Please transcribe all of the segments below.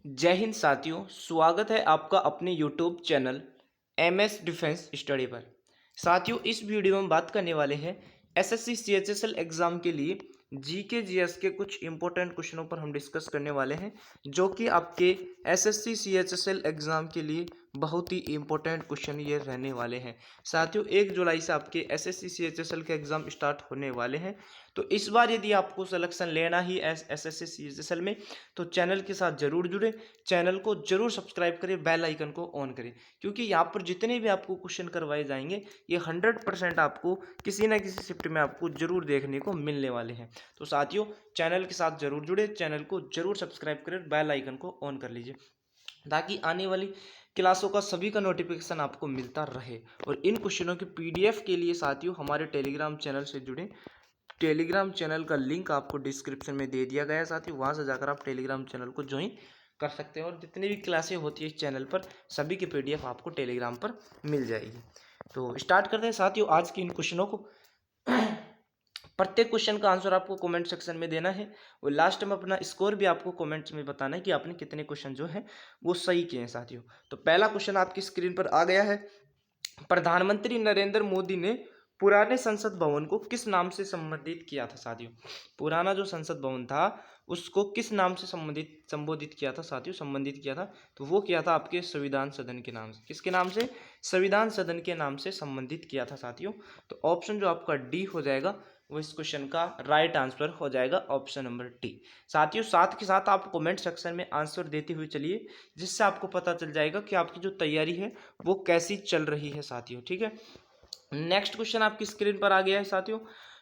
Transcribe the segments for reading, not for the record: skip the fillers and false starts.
जय हिंद साथियों, स्वागत है आपका अपने YouTube channel MS defence study पर। साथियों, इस वीडियो में बात करने वाले हैं एसएससी सीएचएसएल एग्जाम के लिए जीके जीएस के कुछ इंपॉर्टेंट क्वेश्चनों पर हम डिस्कस करने वाले हैं, जो कि आपके एसएससी सीएचएसएल एग्जाम के लिए बहुत ही इंपॉर्टेंट क्वेश्चन ये रहने वाले हैं। साथियों, 1 जुलाई से आपके एसएससी सीएचएसएल के एग्जाम स्टार्ट होने वाले हैं। तो इस बार यदि आपको सिलेक्शन लेना ही एसएससी सीएचएसएल में, तो चैनल के साथ जरूर जुड़े, चैनल को जरूर सब्सक्राइब करें, बेल आइकन को ऑन करें, क्योंकि यहाँ पर जितने भी आपको क्वेश्चन करवाए जाएंगे ये 100% आपको किसी ना किसी शिफ्ट में आपको जरूर देखने को मिलने वाले हैं। तो साथियों, चैनल के साथ जरूर जुड़े, चैनल को जरूर सब्सक्राइब करें, बेल आइकन को ऑन कर लीजिए, ताकि आने वाली क्लासों का सभी का नोटिफिकेशन आपको मिलता रहे। और इन क्वेश्चनों के पीडीएफ के लिए साथियों हमारे टेलीग्राम चैनल से जुड़े। टेलीग्राम चैनल का लिंक आपको डिस्क्रिप्शन में दे दिया गया है साथियों, वहां से जाकर आप टेलीग्राम चैनल को ज्वाइन कर सकते हैं और जितनी भी क्लासें होती है इस चैनल पर सभी की पीडीएफ आपको टेलीग्राम पर मिल जाएगी। तो स्टार्ट करते हैं साथियों आज की इन क्वेश्चनों को। प्रत्येक क्वेश्चन का आंसर आपको कमेंट सेक्शन में देना है और लास्ट में अपना स्कोर भी आपको कमेंट्स में बताना है कि आपने कितने क्वेश्चन जो है वो सही किए हैं साथियों। तो पहला क्वेश्चन आपकी स्क्रीन पर आ गया है। प्रधानमंत्री नरेंद्र मोदी ने पुराने संसद भवन को किस नाम से संबोधित किया था साथियों? पुराना जो संसद भवन था उसको किस नाम से संबोधित किया था साथियों? संबंधित किया था, तो वो किया था आपके संविधान सदन के नाम से। किसके नाम से? संविधान सदन के नाम से संबंधित किया था साथियों। तो ऑप्शन जो आपका डी हो जाएगा वो इस क्वेश्चन का राइट आंसर हो जाएगा, ऑप्शन नंबर डी। साथियों, साथ के साथ आप कमेंट सेक्शन में आंसर देते हुए चलिए, जिससे आपको पता चल जाएगा कि आपकी जो तैयारी है वो कैसी चल रही है साथियों। ठीक है, नेक्स्ट क्वेश्चन आपकी स्क्रीन पर आ गया है साथियों।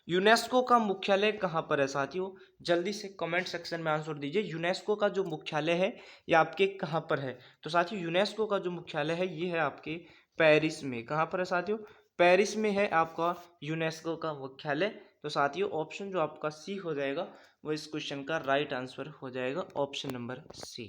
यूनेस्को का मुख्यालय कहाँ पर है साथियों? जल्दी से कमेंट सेक्शन में आंसर दीजिए। यूनेस्को का जो मुख्यालय है ये आपके कहाँ पर है? तो साथियों, यूनेस्को का जो मुख्यालय है ये है आपके पेरिस में। कहाँ पर है साथियों? पेरिस में है आपका यूनेस्को का मुख्यालय। तो साथियों, ऑप्शन जो आपका सी हो जाएगा वो इस क्वेश्चन का राइट आंसर हो जाएगा, option number C.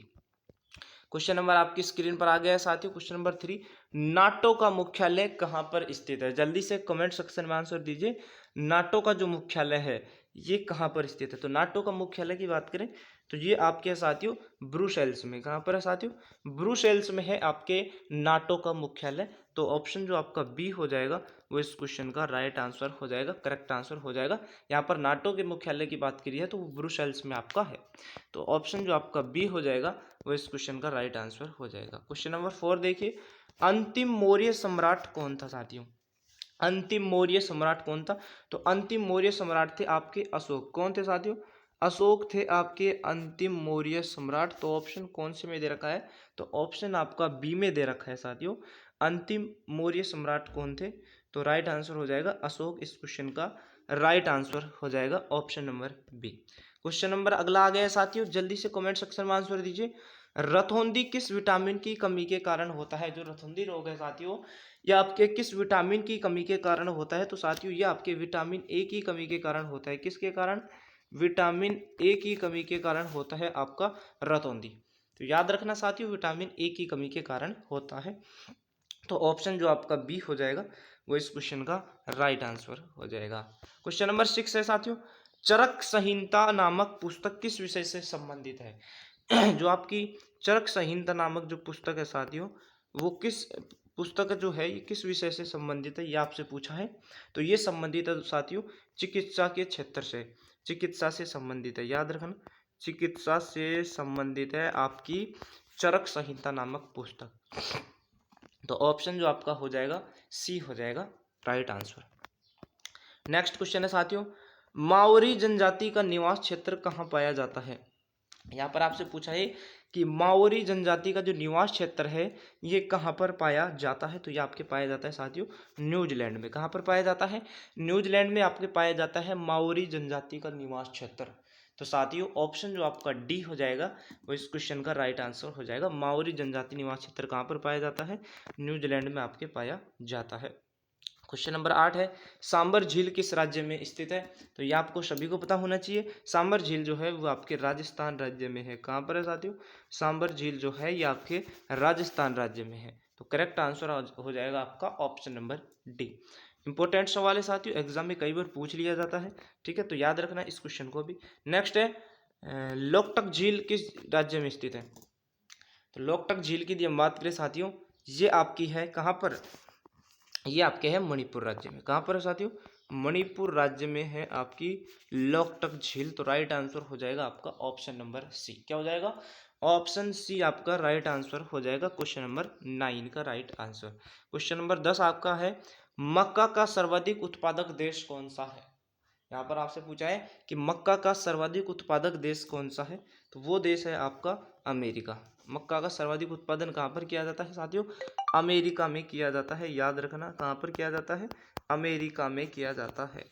Question number आपकी स्क्रीन पर आ गया है साथियों। क्वेश्चन नंबर 3, नाटो का मुख्यालय कहाँ पर स्थित है? जल्दी से कमेंट सेक्शन में आंसर दीजिए। नाटो का जो मुख्यालय है ये कहाँ पर स्थित है? तो नाटो का मुख्यालय की बात करें तो ये आपके है साथियों ब्रुसेल्स में। कहाँ पर है साथियों? ब्रुसेल्स में है आपके नाटो का मुख्यालय। तो ऑप्शन जो आपका बी हो जाएगा वो इस क्वेश्चन का राइट आंसर हो जाएगा, करेक्ट आंसर हो जाएगा। यहाँ पर नाटो के मुख्यालय की बात करी है तो वो ब्रुसेल्स में आपका है। तो ऑप्शन जो आपका बी हो जाएगा वो इस क्वेश्चन का राइट आंसर हो जाएगा। क्वेश्चन नंबर 4 देखिए, अंतिम मौर्य सम्राट कौन था साथियों? अंतिम मौर्य सम्राट कौन था? तो अंतिम मौर्य सम्राट थे आपके अशोक। कौन थे साथियों? अशोक थे आपके अंतिम मौर्य सम्राट। तो ऑप्शन कौन से में दे रखा है? तो ऑप्शन आपका बी में दे रखा है साथियों। अंतिम मौर्य सम्राट कौन थे? तो राइट आंसर हो जाएगा अशोक। इस क्वेश्चन का राइट आंसर हो जाएगा option number B. Question number अगला आ गया है साथियों, जल्दी से कमेंट सेक्शन में आंसर दीजिए। रतौंधी किस विटामिन की कमी के कारण होता है? जो रतौंधी रोग है साथियों, यह आपके किस विटामिन की कमी के कारण होता है? तो साथियों ये आपके विटामिन ए की कमी के कारण होता है। किसके कारण? विटामिन ए की कमी के कारण होता है आपका रतौंधी। तो याद रखना साथियों, विटामिन ए की कमी के कारण होता है। तो ऑप्शन जो आपका बी हो जाएगा वो इस क्वेश्चन का राइट आंसर हो जाएगा। क्वेश्चन नंबर 6 है साथियों, चरक संहिता नामक पुस्तक किस विषय से संबंधित है? जो आपकी चरक संहिता नामक जो पुस्तक है साथियों, वो किस पुस्तक जो है ये किस विषय से संबंधित है, ये आपसे पूछा है। तो ये संबंधित है साथियों चिकित्सा के क्षेत्र से, चिकित्सा से संबंधित है, याद रखना, चिकित्सा से संबंधित है आपकी चरक संहिता नामक पुस्तक। तो ऑप्शन जो आपका हो जाएगा सी हो जाएगा राइट आंसर। नेक्स्ट क्वेश्चन है साथियों, माओरी जनजाति का निवास क्षेत्र कहाँ पाया जाता है? यहाँ पर आपसे पूछा है कि माओरी जनजाति का जो निवास क्षेत्र है ये कहाँ पर पाया जाता है? तो ये आपके पाया जाता है साथियों न्यूजीलैंड में। कहाँ पर पाया जाता है? न्यूजीलैंड में आपके पाया जाता है माओरी जनजाति का निवास क्षेत्र। तो साथियों ऑप्शन जो आपका डी हो जाएगा वो इस क्वेश्चन का राइट आंसर हो जाएगा। माओरी जनजाति निवास क्षेत्र कहाँ पर पाया जाता है? न्यूजीलैंड में आपके पाया जाता है। क्वेश्चन नंबर 8 है, सांबर झील किस राज्य में स्थित है? तो ये आपको सभी को पता होना चाहिए। सांबर झील जो है वो आपके राजस्थान राज्य में है। कहाँ पर है साथियों? सांबर झील जो है ये आपके राजस्थान राज्य में है। तो करेक्ट आंसर हो जाएगा आपका ऑप्शन नंबर डी। इंपॉर्टेंट सवाल है साथियों, एग्जाम में कई बार पूछ लिया जाता है। ठीक है, तो याद रखना इस क्वेश्चन को भी। नेक्स्ट है, लोकटक झील किस राज्य में स्थित है? तो लोकटक झील की यदि हम बात करें साथियों, ये आपकी है कहाँ पर, ये आपके है मणिपुर राज्य में। कहाँ पर है साथियों, मणिपुर राज्य में है आपकी लोकटक झील। तो राइट आंसर हो जाएगा आपका ऑप्शन नंबर सी। क्या हो जाएगा, ऑप्शन सी आपका राइट आंसर हो जाएगा क्वेश्चन नंबर 9 का राइट आंसर। क्वेश्चन नंबर 10 आपका है, मक्का का सर्वाधिक उत्पादक देश कौन सा है। यहाँ पर आपसे पूछा है कि मक्का का सर्वाधिक उत्पादक देश कौन सा है, तो वो देश है आपका अमेरिका। मक्का का सर्वाधिक उत्पादन कहाँ पर किया जाता है साथियों, अमेरिका में किया जाता है। याद रखना, कहाँ पर किया जाता है, अमेरिका में किया जाता है।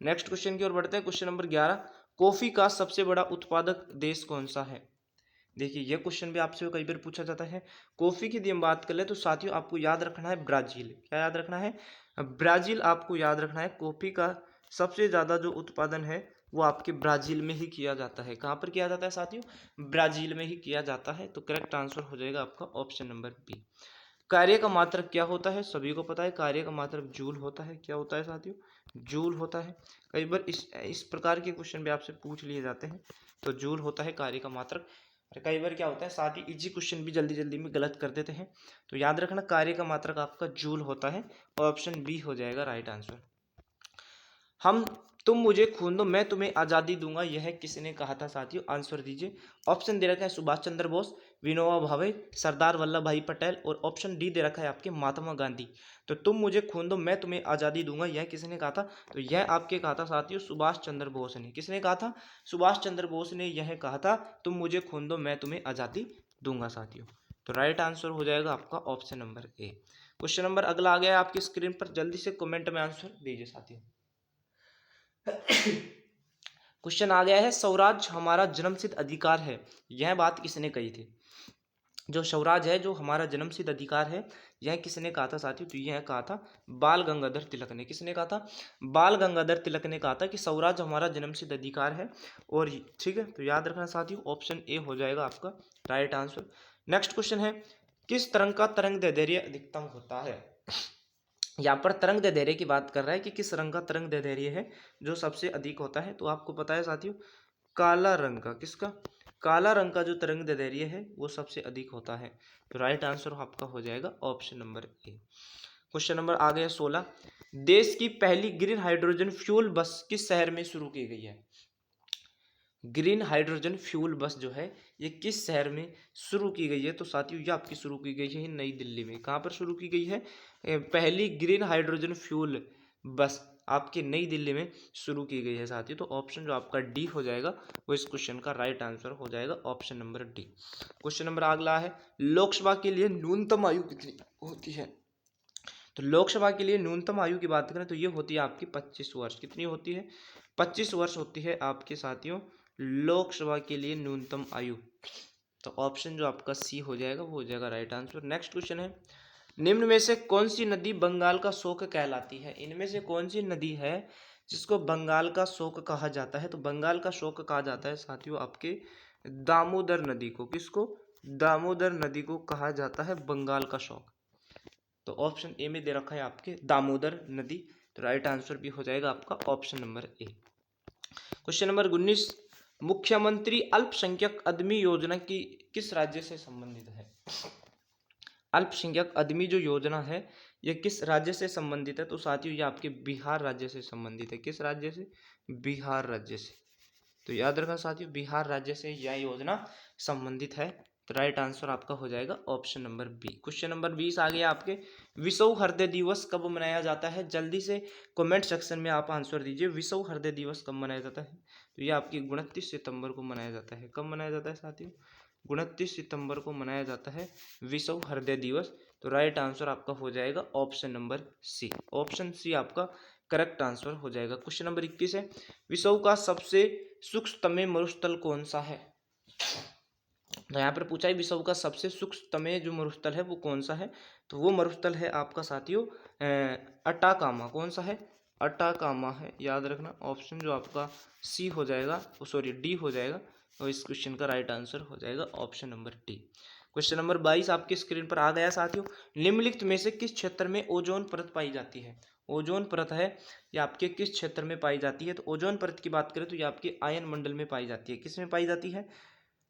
नेक्स्ट क्वेश्चन की ओर बढ़ते हैं। क्वेश्चन नंबर 11, कॉफी का सबसे बड़ा उत्पादक देश कौन सा है। देखिए यह क्वेश्चन भी आपसे कई बार पूछा जाता है। कॉफी की यदि हम बात कर ले तो साथियों आपको याद रखना है ब्राजील। क्या याद रखना है, ब्राजील आपको याद रखना है। कॉफी का सबसे ज्यादा जो उत्पादन है वो आपके ब्राजील में ही किया जाता है। कहाँ पर किया जाता है साथियों, ब्राजील में ही किया जाता है। तो करेक्ट आंसर हो जाएगा आपका ऑप्शन नंबर बी। कार्य का मात्रक क्या होता है, सभी को पता है कार्य का मात्रक जूल होता है। क्या होता है साथियों, जूल होता है। कई बार इस प्रकार के क्वेश्चन भी आपसे पूछ लिए जाते हैं। तो जूल होता है कार्य का मात्रक। और कई बार क्या होता है, साथ ही इजी क्वेश्चन भी जल्दी जल्दी में गलत कर देते हैं। तो याद रखना कार्य का मात्रक आपका जूल होता है। और ऑप्शन बी हो जाएगा राइट आंसर। हम तुम मुझे खून दो मैं तुम्हें आज़ादी दूंगा, यह किसने कहा था साथियों, आंसर दीजिए। ऑप्शन दे रखा है सुभाष चंद्र बोस, विनोबा भावे, सरदार वल्लभ भाई पटेल, और ऑप्शन डी दे रखा है आपके महात्मा गांधी। तो तुम मुझे खून दो मैं तुम्हें आज़ादी दूंगा, यह किसने कहा था, तो यह आपके कहा था साथियों सुभाष चंद्र बोस ने। किसने कहा था, सुभाष चंद्र बोस ने यह कहा था, तुम मुझे खून दो मैं तुम्हें आज़ादी दूंगा साथियों। तो राइट आंसर हो जाएगा आपका option number A. Question number अगला आ गया है आपकी स्क्रीन पर, जल्दी से कमेंट में आंसर दीजिए साथियों। क्वेश्चन आ गया है, स्वराज हमारा जन्मसिद्ध अधिकार है, यह बात किसने कही थी। जो स्वराज है जो हमारा जन्मसिद्ध अधिकार है, यह किसने कहा था साथियों, तो यह कहा था बाल गंगाधर तिलक ने। किसने कहा था, बाल गंगाधर तिलक ने कहा था कि स्वराज हमारा जन्मसिद्ध अधिकार है। और ठीक है, तो याद रखना साथियों ऑप्शन ए हो जाएगा आपका राइट आंसर। नेक्स्ट क्वेश्चन है, किस तरंग का तरंग दैर्ध्य अधिकतम होता है। यहाँ पर तरंग दैर्ध्य की बात कर रहा है कि किस रंग का तरंग दैर्ध्य है जो सबसे अधिक होता है। तो आपको पता है साथियों काला रंग का, किसका, काला रंग का जो तरंग दैर्ध्य है वो सबसे अधिक होता है। तो राइट आंसर आपका हो जाएगा option number A. Question number आ गया 16, देश की पहली ग्रीन हाइड्रोजन फ्यूल बस किस शहर में शुरू की गई है। ग्रीन हाइड्रोजन फ्यूल बस जो है ये किस शहर में शुरू की गई है, तो साथियों ये आपकी शुरू की गई है नई दिल्ली में। कहाँ पर शुरू की गई है, पहली ग्रीन हाइड्रोजन फ्यूल बस आपकी नई दिल्ली में शुरू की गई है साथियों। तो ऑप्शन जो आपका डी हो जाएगा वो इस क्वेश्चन का राइट आंसर हो जाएगा option number D. Question number अगला है, लोकसभा के लिए न्यूनतम आयु कितनी होती है। तो लोकसभा के लिए न्यूनतम आयु की बात करें तो ये होती है आपकी 25 वर्ष। कितनी होती है, 25 वर्ष होती है आपके साथियों लोकसभा के लिए न्यूनतम आयु। तो ऑप्शन जो आपका सी हो जाएगा वो हो जाएगा राइट आंसर। नेक्स्ट क्वेश्चन है, निम्न में से कौन सी नदी बंगाल का शोक कहलाती है। इनमें से कौन सी नदी है जिसको बंगाल का शोक कहा जाता है। तो बंगाल का शोक कहा जाता है साथियों आपके दामोदर नदी को। किसको, दामोदर नदी को कहा जाता है बंगाल का शोक। तो ऑप्शन ए में दे रखा है आपके दामोदर नदी। तो राइट आंसर भी हो जाएगा आपका option number A. Question number 19, मुख्यमंत्री अल्पसंख्यक आदमी योजना की किस राज्य से संबंधित है। अल्पसंख्यक आदमी जो योजना है ये किस राज्य से संबंधित है, तो साथियों ये आपके बिहार राज्य से संबंधित है। किस राज्य से, बिहार राज्य से। तो याद रखना साथियों बिहार राज्य से यह योजना संबंधित है। तो राइट आंसर आपका हो जाएगा option number B. Question number 20 आ गया आपके, विश्व हृदय दिवस कब मनाया जाता है। जल्दी से कमेंट सेक्शन में आप आंसर दीजिए, विश्व हृदय दिवस कब मनाया जाता है। तो ये आपकी 29 सितंबर को मनाया जाता है। कब मनाया जाता है साथियों, 29 सितंबर को मनाया जाता है विश्व हृदय दिवस। तो राइट आंसर आपका हो जाएगा option number C. Option C आपका करेक्ट आंसर हो जाएगा। क्वेश्चन नंबर 21 है, विश्व का सबसे सूक्ष्मतम मरुस्थल कौन सा है। तो यहाँ पर पूछा है विश्व का सबसे सूक्ष्मतम जो मरुस्थल है वो कौन सा है। तो वो मरुस्थल है आपका साथियों अटाकामा। कौन सा है, अटाकामा है। याद रखना ऑप्शन जो आपका सी हो जाएगा, सॉरी डी हो जाएगा। और इस क्वेश्चन का राइट आंसर हो जाएगा option number D. Question number 22 आपकी स्क्रीन पर आ गया साथियों, निम्नलिखित में से किस क्षेत्र में ओजोन परत पाई जाती है। ओजोन परत है ये आपके किस क्षेत्र में पाई जाती है। तो ओजोन परत की बात करें तो ये आपके आयन मंडल में पाई जाती है। किस में पाई जाती है,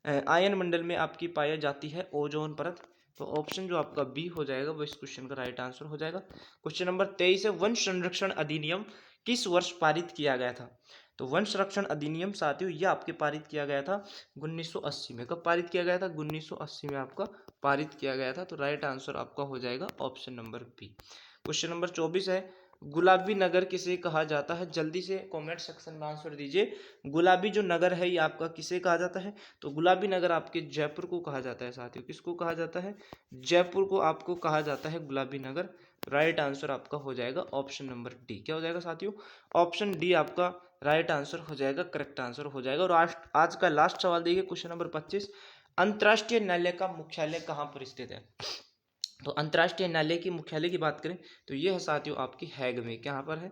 आयन मंडल में आपकी पाई जाती है ओजोन परत। तो ऑप्शन जो आपका बी हो जाएगा वो इस क्वेश्चन का राइट आंसर हो जाएगा। क्वेश्चन नंबर 23 है, वन संरक्षण अधिनियम किस वर्ष पारित किया गया था? तो वन संरक्षण अधिनियम साथियों ये आपके पारित किया गया था 1980 में। कब पारित किया गया था? 1980 में आपका पारित किया गया था। तो राइट आंसर आपका हो जाएगा option number B. Question number 24 है, गुलाबी नगर किसे कहा जाता है? जल्दी से कमेंट सेक्शन में आंसर दीजिए। गुलाबी जो नगर है ये आपका किसे कहा जाता है? तो गुलाबी नगर आपके जयपुर को कहा जाता है साथियों। किसको कहा जाता है? जयपुर को आपको कहा जाता है गुलाबी नगर। राइट आंसर आपका हो जाएगा ऑप्शन नंबर डी। क्या हो जाएगा साथियों? ऑप्शन डी आपका राइट आंसर हो जाएगा, करेक्ट आंसर हो जाएगा। और आज का लास्ट सवाल देखिए, क्वेश्चन नंबर 25, अंतर्राष्ट्रीय न्यायालय का मुख्यालय कहाँ पर स्थित है? तो अंतर्राष्ट्रीय न्यायालय की मुख्यालय की बात करें तो यह है साथियों आपकी हैग में। कहाँ पर है?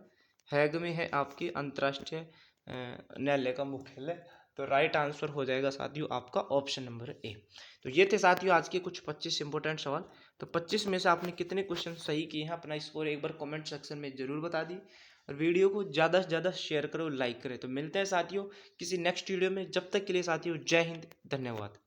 हैग में है आपकी अंतर्राष्ट्रीय न्यायालय का मुख्यालय। तो राइट आंसर हो जाएगा साथियों आपका ऑप्शन नंबर ए। तो ये थे साथियों आज के कुछ 25 इंपॉर्टेंट सवाल। तो 25 में से आपने कितने क्वेश्चन सही किए हैं अपना स्कोर एक बार कमेंट सेक्शन में जरूर बता दी। और वीडियो को ज़्यादा से ज़्यादा शेयर करो, लाइक करें। तो मिलते हैं साथियों किसी नेक्स्ट वीडियो में। जब तक के लिए साथियों जय हिंद, धन्यवाद।